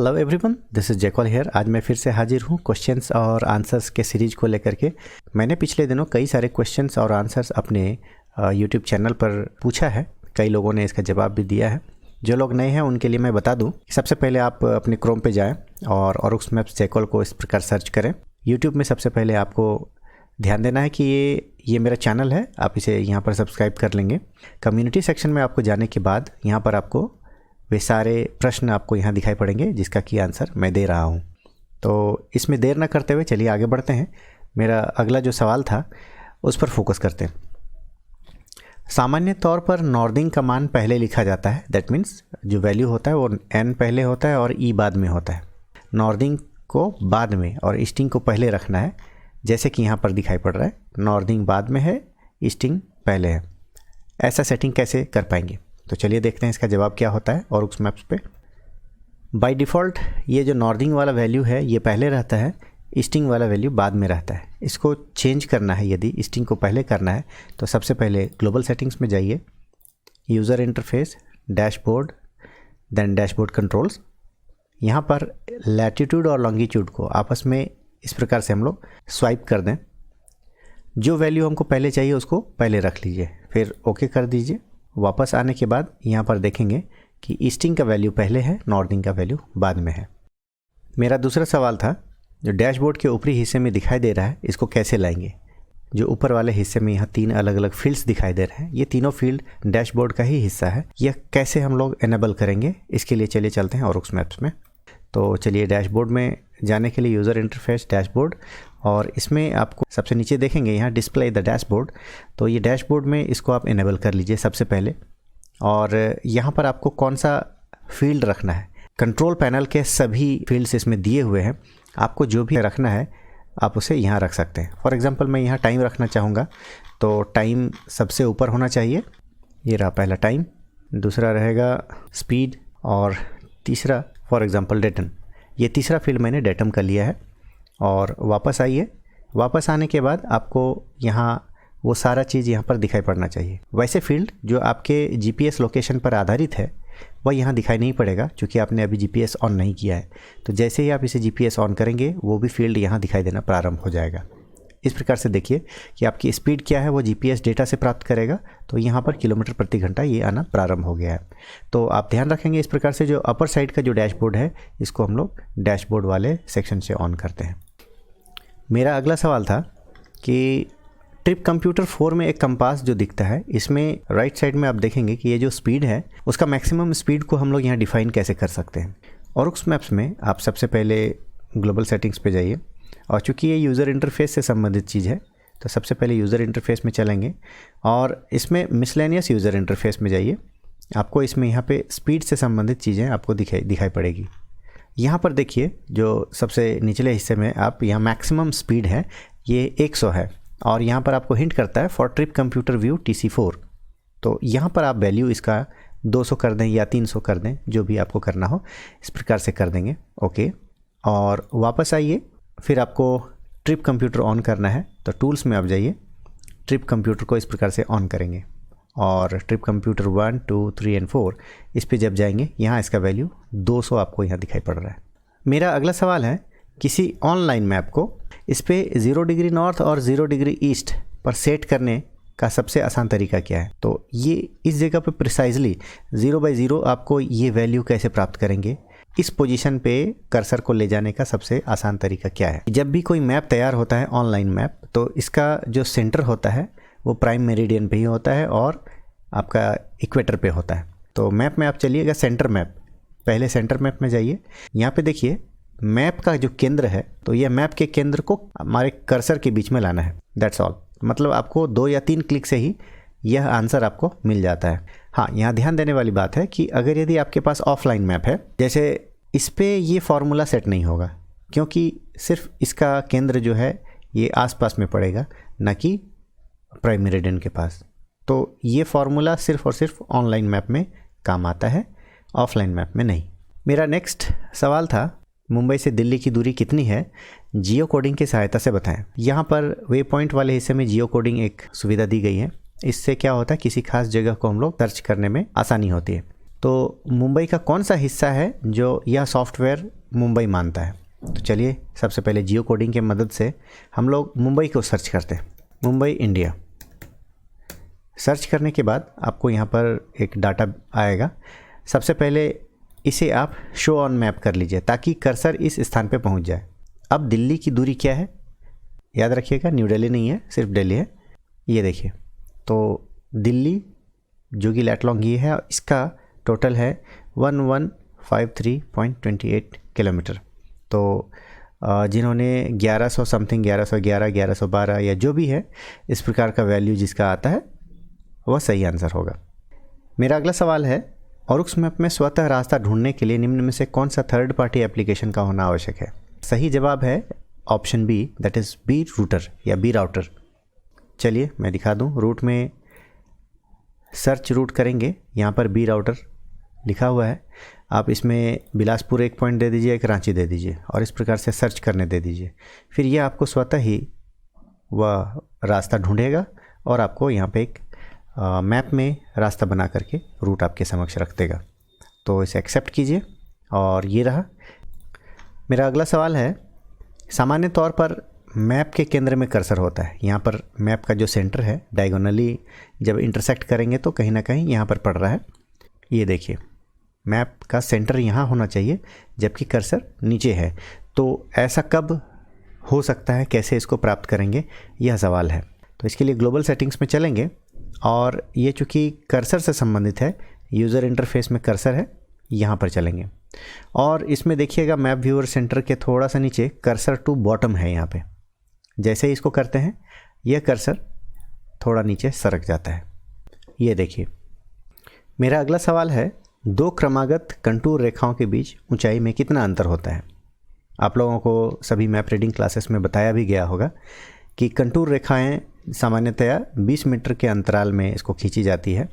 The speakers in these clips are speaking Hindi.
Hello everyone, this is Jaikal here. आज मैं फिर से हाजिर हूँ क्वेश्चंस और आंसर्स के सीरीज को लेकर के। मैंने पिछले दिनों कई सारे क्वेश्चंस और आंसर्स अपने यूट्यूब चैनल पर पूछा है। कई लोगों ने इसका जवाब भी दिया है। जो लोग नए हैं उनके लिए मैं बता दूं, सबसे पहले आप अपने क्रोम पे जाएं और ऑरिक्स मैप्स जयकॉल को इस प्रकार सर्च करें। यूट्यूब में सबसे पहले आपको ध्यान देना है कि ये मेरा चैनल है, आप इसे यहाँ पर सब्सक्राइब कर लेंगे। कम्युनिटी सेक्शन में आपको जाने के बाद यहाँ पर आपको वे सारे प्रश्न आपको यहाँ दिखाई पड़ेंगे जिसका कि आंसर मैं दे रहा हूँ। तो इसमें देर ना करते हुए चलिए आगे बढ़ते हैं। मेरा अगला जो सवाल था उस पर फोकस करते हैं। सामान्य तौर पर नॉर्दिंग का मान पहले लिखा जाता है। दैट मीन्स जो वैल्यू होता है वो n पहले होता है और e बाद में होता है। नॉर्दिंग को बाद में और ईस्टिंग को पहले रखना है, जैसे कि यहाँ पर दिखाई पड़ रहा है। नॉर्दिंग बाद में है, ईस्टिंग पहले है। ऐसा सेटिंग कैसे कर पाएंगे? तो चलिए देखते हैं इसका जवाब क्या होता है ऑरिक्स मैप्स पे। बाय डिफ़ॉल्ट ये जो नॉर्दिंग वाला वैल्यू है ये पहले रहता है, ईस्टिंग वाला वैल्यू बाद में रहता है। इसको चेंज करना है, यदि ईस्टिंग को पहले करना है तो सबसे पहले ग्लोबल सेटिंग्स में जाइए, user interface, dashboard, then dashboard controls. यहाँ पर लैटिट्यूड और लॉन्गिट्यूड को आपस में इस प्रकार से हम लोग स्वाइप कर दें। जो वैल्यू हमको पहले चाहिए उसको पहले रख लीजिए, फिर ओके कर दीजिए। वापस आने के बाद यहाँ पर देखेंगे कि ईस्टिंग का वैल्यू पहले है, नॉर्दिंग का वैल्यू बाद में है। मेरा दूसरा सवाल था, जो डैशबोर्ड के ऊपरी हिस्से में दिखाई दे रहा है इसको कैसे लाएंगे। जो ऊपर वाले हिस्से में यहाँ 3 अलग अलग फील्ड्स दिखाई दे रहे हैं, ये तीनों फील्ड डैशबोर्ड का ही हिस्सा है। यह कैसे हम लोग इनेबल करेंगे, इसके लिए चलिए चलते हैं ऑरिक्स मैप्स में। तो चलिए डैशबोर्ड में जाने के लिए यूज़र इंटरफेस, डैशबोर्ड, और इसमें आपको सबसे नीचे देखेंगे यहाँ डिस्प्ले द डैशबोर्ड। तो ये डैशबोर्ड में इसको आप इनेबल कर लीजिए सबसे पहले। और यहाँ पर आपको कौन सा फील्ड रखना है, कंट्रोल पैनल के सभी फील्ड्स इसमें दिए हुए हैं। आपको जो भी रखना है आप उसे यहाँ रख सकते हैं। फॉर एग्जांपल मैं यहाँ टाइम रखना चाहूँगा तो टाइम सबसे ऊपर होना चाहिए। ये रहा पहला टाइम, दूसरा रहेगा स्पीड, और तीसरा फॉर एग्जांपल डेटम। ये तीसरा फील्ड मैंने डेटम का लिया है। और वापस आइए। वापस आने के बाद आपको यहाँ वो सारा चीज़ यहाँ पर दिखाई पड़ना चाहिए। वैसे फील्ड जो आपके जीपीएस लोकेशन पर आधारित है वह यहाँ दिखाई नहीं पड़ेगा, क्योंकि आपने अभी जीपीएस ऑन नहीं किया है। तो जैसे ही आप इसे जीपीएस ऑन करेंगे वो भी फील्ड यहाँ दिखाई देना प्रारंभ हो जाएगा। इस प्रकार से देखिए कि आपकी स्पीड क्या है वो जीपीएस डेटा से प्राप्त करेगा। तो यहाँ पर किलोमीटर प्रति घंटा ये आना प्रारंभ हो गया है। तो आप ध्यान रखेंगे इस प्रकार से जो अपर साइड का जो डैशबोर्ड है इसको हम लोग डैशबोर्ड वाले सेक्शन से ऑन करते हैं। मेरा अगला सवाल था कि ट्रिप कंप्यूटर 4 में एक कंपास जो दिखता है, इसमें राइट साइड में आप देखेंगे कि ये जो स्पीड है उसका मैक्सिमम स्पीड को हम लोग यहाँ डिफाइन कैसे कर सकते हैं। ऑरिक्स मैप्स में आप सबसे पहले ग्लोबल सेटिंग्स पे जाइए, और चूँकि ये यूज़र इंटरफेस से संबंधित चीज़ है तो सबसे पहले यूज़र इंटरफेस में चलेंगे और इसमें मिसलेनियस यूज़र इंटरफेस में जाइए। आपको इसमें यहाँ पे स्पीड से संबंधित चीज़ें आपको दिखाई पड़ेगी। यहाँ पर देखिए जो सबसे निचले हिस्से में आप यहाँ मैक्सिमम स्पीड है ये 100 है, और यहाँ पर आपको हिंट करता है for trip computer view TC4। तो यहाँ पर आप वैल्यू इसका 200 कर दें या 300 कर दें, जो भी आपको करना हो इस प्रकार से कर देंगे। ओके, और वापस आइए। फिर आपको ट्रिप कंप्यूटर ऑन करना है तो टूल्स में आप जाइए, ट्रिप कंप्यूटर को इस प्रकार से ऑन करेंगे, और ट्रिप कंप्यूटर 1, 2, 3 और 4 इस पे जब जाएंगे यहाँ इसका वैल्यू 200 आपको यहाँ दिखाई पड़ रहा है। मेरा अगला सवाल है, किसी ऑनलाइन मैप को इस पे 0 डिग्री नॉर्थ और 0 डिग्री ईस्ट पर सेट करने का सबसे आसान तरीका क्या है। तो ये इस जगह पे प्रिसाइजली 0/0 आपको ये वैल्यू कैसे प्राप्त करेंगे, इस पोजीशन पे कर्सर को ले जाने का सबसे आसान तरीका क्या है। जब भी कोई मैप तैयार होता है ऑनलाइन मैप, तो इसका जो सेंटर होता है वो प्राइम मेरिडियन पे ही होता है और आपका इक्वेटर पे होता है। तो मैप में आप चलिएगा सेंटर मैप, पहले सेंटर मैप में जाइए। यहाँ पे देखिए मैप का जो केंद्र है, तो यह मैप के केंद्र को हमारे कर्सर के बीच में लाना है। That's all. मतलब आपको 2 या 3 क्लिक से ही यह आंसर आपको मिल जाता है। हाँ, यहाँ ध्यान देने वाली बात है कि अगर यदि आपके पास ऑफलाइन मैप है, जैसे इस पे ये फार्मूला सेट नहीं होगा, क्योंकि सिर्फ इसका केंद्र जो है ये आसपास में पड़ेगा, न कि प्राइम मेरिडियन के पास। तो ये फार्मूला सिर्फ और सिर्फ ऑनलाइन मैप में काम आता है, ऑफलाइन मैप में नहीं। मेरा नेक्स्ट सवाल था, मुंबई से दिल्ली की दूरी कितनी है, जियो कोडिंग की सहायता से बताएं। यहाँ पर वे पॉइंट वाले हिस्से में जियो कोडिंग एक सुविधा दी गई है। इससे क्या होता है, किसी खास जगह को हम लोग सर्च करने में आसानी होती है। तो मुंबई का कौन सा हिस्सा है जो यह सॉफ्टवेयर मुंबई मानता है? तो चलिए सबसे पहले जियो कोडिंग की मदद से हम लोग मुंबई को सर्च करते हैं। मुंबई इंडिया सर्च करने के बाद आपको यहाँ पर एक डाटा आएगा। सबसे पहले इसे आप शो ऑन मैप कर लीजिए ताकि कर्सर इस स्थान पे पहुँच जाए। अब दिल्ली की दूरी क्या है? याद रखिएगा, न्यू दिल्ली नहीं है, सिर्फ दिल्ली है। ये देखिए, तो दिल्ली जो कि लैटलॉन्ग ये है, इसका टोटल है 1153.28 किलोमीटर। तो जिन्होंने 1100 समथिंग, 1111, 1112 या जो भी है इस प्रकार का वैल्यू जिसका आता है वह सही आंसर होगा। मेरा अगला सवाल है, ऑरुक्स मैप में स्वतः रास्ता ढूंढने के लिए निम्न में से कौन सा थर्ड पार्टी एप्लीकेशन का होना आवश्यक है? सही जवाब है option B, that is B router या बी राउटर। चलिए मैं दिखा दूं। रूट में सर्च रूट करेंगे, यहाँ पर बी राउटर लिखा हुआ है। आप इसमें बिलासपुर एक पॉइंट दे दीजिए, एक रांची दे दीजिए और इस प्रकार से सर्च करने दे दीजिए। फिर ये आपको स्वतः ही वह रास्ता ढूंढेगा और आपको यहाँ पे एक मैप में रास्ता बना करके रूट आपके समक्ष रख देगा। तो इसे एक्सेप्ट कीजिए और ये रहा। मेरा अगला सवाल है, सामान्य तौर पर मैप के केंद्र में कर्सर होता है। यहाँ पर मैप का जो सेंटर है डायगोनली जब इंटरसेक्ट करेंगे तो कहीं ना कहीं यहाँ पर पड़ रहा है। ये देखिए, मैप का सेंटर यहाँ होना चाहिए जबकि कर्सर नीचे है। तो ऐसा कब हो सकता है, कैसे इसको प्राप्त करेंगे, यह सवाल है। तो इसके लिए ग्लोबल सेटिंग्स में चलेंगे और ये चूँकि कर्सर से संबंधित है, यूज़र इंटरफेस में कर्सर है, यहाँ पर चलेंगे और इसमें देखिएगा मैप व्यूअर सेंटर के थोड़ा सा नीचे कर्सर टू बॉटम है। यहाँ पे जैसे ही इसको करते हैं यह कर्सर थोड़ा नीचे सरक जाता है। ये देखिए। मेरा अगला सवाल है, दो क्रमागत कंटूर रेखाओं के बीच ऊंचाई में कितना अंतर होता है? आप लोगों को सभी मैप रीडिंग क्लासेस में बताया भी गया होगा कि कंटूर रेखाएं सामान्यतया 20 मीटर के अंतराल में इसको खींची जाती है।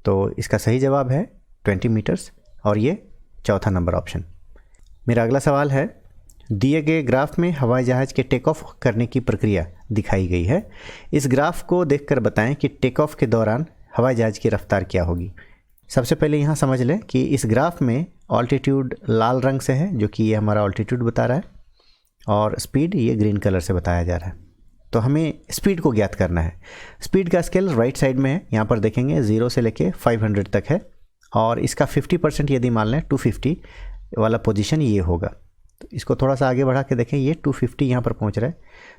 तो इसका सही जवाब है 20 मीटर्स और ये चौथा नंबर ऑप्शन। मेरा अगला सवाल है, दिए गए ग्राफ में हवाई जहाज़ के टेक ऑफ करने की प्रक्रिया दिखाई गई है। इस ग्राफ को देखकर बताएं कि टेक ऑफ के दौरान हवाई जहाज़ की रफ्तार क्या होगी। सबसे पहले यहाँ समझ लें कि इस ग्राफ में ऑल्टीट्यूड लाल रंग से है, जो कि ये हमारा ऑल्टीट्यूड बता रहा है, और स्पीड ये ग्रीन कलर से बताया जा रहा है। तो हमें स्पीड को ज्ञात करना है। स्पीड का स्केल राइट साइड में है, यहाँ पर देखेंगे 0 से लेके 500 तक है और इसका 50% यदि मान लें 250 वाला पोजीशन ये होगा। तो इसको थोड़ा सा आगे बढ़ा के देखें, ये 250 यहाँ पर पहुँच रहा है।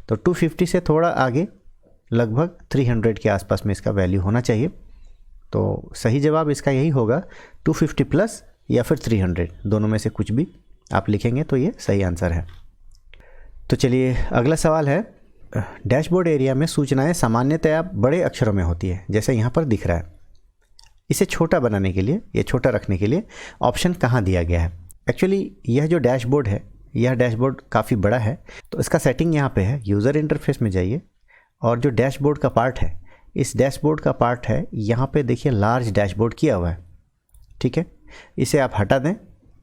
तो 250 से थोड़ा आगे लगभग 300 के आसपास में इसका वैल्यू होना चाहिए। तो सही जवाब इसका यही होगा, 250 प्लस या फिर 300, दोनों में से कुछ भी आप लिखेंगे तो ये सही आंसर है। तो चलिए अगला सवाल है, डैशबोर्ड एरिया में सूचनाएं सामान्यतया बड़े अक्षरों में होती है, जैसे यहाँ पर दिख रहा है। इसे छोटा बनाने के लिए या छोटा रखने के लिए ऑप्शन कहाँ दिया गया है? एक्चुअली यह जो डैशबोर्ड है, यह डैशबोर्ड काफ़ी बड़ा है। तो इसका सेटिंग यहाँ पे है, यूज़र इंटरफेस में जाइए और जो डैशबोर्ड का पार्ट है, इस डैशबोर्ड का पार्ट है, यहाँ पे देखिए लार्ज डैशबोर्ड किया हुआ है। ठीक है, इसे आप हटा दें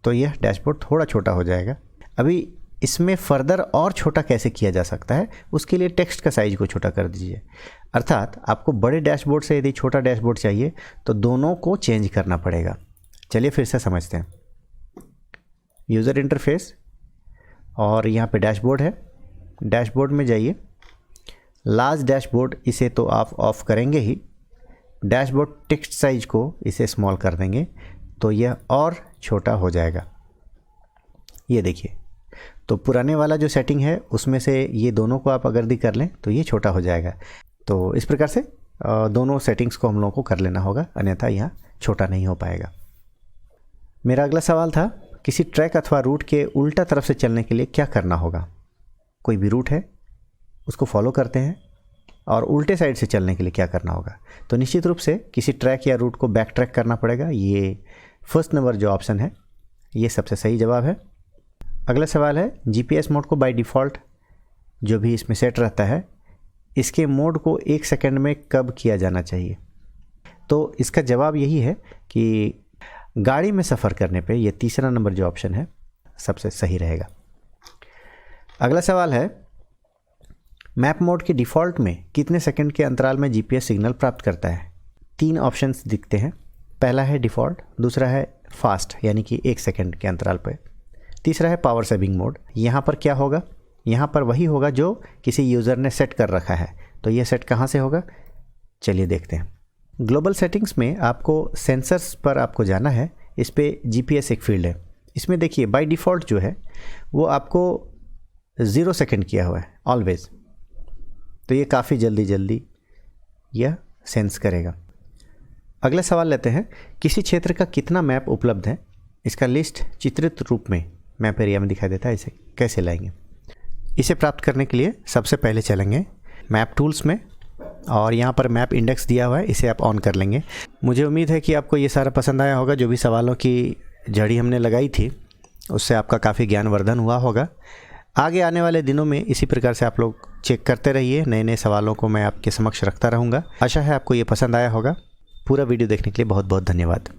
तो यह डैशबोर्ड थोड़ा छोटा हो जाएगा। अभी इसमें फर्दर और छोटा कैसे किया जा सकता है, उसके लिए टेक्स्ट का साइज को छोटा कर दीजिए। अर्थात आपको बड़े डैशबोर्ड से यदि छोटा डैशबोर्ड चाहिए तो दोनों को चेंज करना पड़ेगा। चलिए फिर से समझते हैं। यूज़र इंटरफेस और यहाँ पे डैशबोर्ड है, डैशबोर्ड में जाइए, लार्ज डैशबोर्ड इसे तो आप ऑफ करेंगे ही, डैशबोर्ड टेक्स्ट साइज को इसे स्मॉल कर देंगे तो यह और छोटा हो जाएगा। ये देखिए, तो पुराने वाला जो सेटिंग है उसमें से ये दोनों को आप अगर दी कर लें तो ये छोटा हो जाएगा। तो इस प्रकार से दोनों सेटिंग्स को हम लोगों को कर लेना होगा, अन्यथा यहाँ छोटा नहीं हो पाएगा। मेरा अगला सवाल था, किसी ट्रैक अथवा रूट के उल्टा तरफ से चलने के लिए क्या करना होगा? कोई भी रूट है उसको फॉलो करते हैं और उल्टे साइड से चलने के लिए क्या करना होगा? तो निश्चित रूप से किसी ट्रैक या रूट को बैक ट्रैक करना पड़ेगा। ये फर्स्ट नंबर जो ऑप्शन है ये सबसे सही जवाब है। अगला सवाल है, जीपीएस मोड को बाय डिफ़ॉल्ट जो भी इसमें सेट रहता है, इसके मोड को 1 सेकंड में कब किया जाना चाहिए? तो इसका जवाब यही है कि गाड़ी में सफ़र करने पे ये तीसरा नंबर जो ऑप्शन है सबसे सही रहेगा। अगला सवाल है, मैप मोड के डिफ़ॉल्ट में कितने सेकंड के अंतराल में जीपीएस सिग्नल प्राप्त करता है? 3 ऑप्शंस दिखते हैं। पहला है डिफ़ॉल्ट, दूसरा है फास्ट यानी कि 1 सेकंड के अंतराल पे, तीसरा है पावर सेविंग मोड। यहाँ पर क्या होगा, यहाँ पर वही होगा जो किसी यूज़र ने सेट कर रखा है। तो ये सेट कहाँ से होगा, चलिए देखते हैं। ग्लोबल सेटिंग्स में आपको सेंसर्स पर आपको जाना है। इस पर GPS एक फील्ड है। इसमें देखिए बाय डिफ़ॉल्ट जो है वो आपको 0 सेकंड किया हुआ है ऑलवेज़। तो ये काफ़ी जल्दी यह सेंस करेगा। अगला सवाल लेते हैं, किसी क्षेत्र का कितना मैप उपलब्ध है, इसका लिस्ट चित्रित रूप में मैप एरिया में दिखाई देता है। इसे कैसे लाएंगे? इसे प्राप्त करने के लिए सबसे पहले चलेंगे मैप टूल्स में और यहाँ पर मैप इंडेक्स दिया हुआ है, इसे आप ऑन कर लेंगे। मुझे उम्मीद है कि आपको ये सारा पसंद आया होगा। जो भी सवालों की झड़ी हमने लगाई थी उससे आपका काफ़ी ज्ञानवर्धन हुआ होगा। आगे आने वाले दिनों में इसी प्रकार से आप लोग चेक करते रहिए, नए नए सवालों को मैं आपके समक्ष रखता रहूँगा। आशा है आपको ये पसंद आया होगा। पूरा वीडियो देखने के लिए बहुत बहुत धन्यवाद।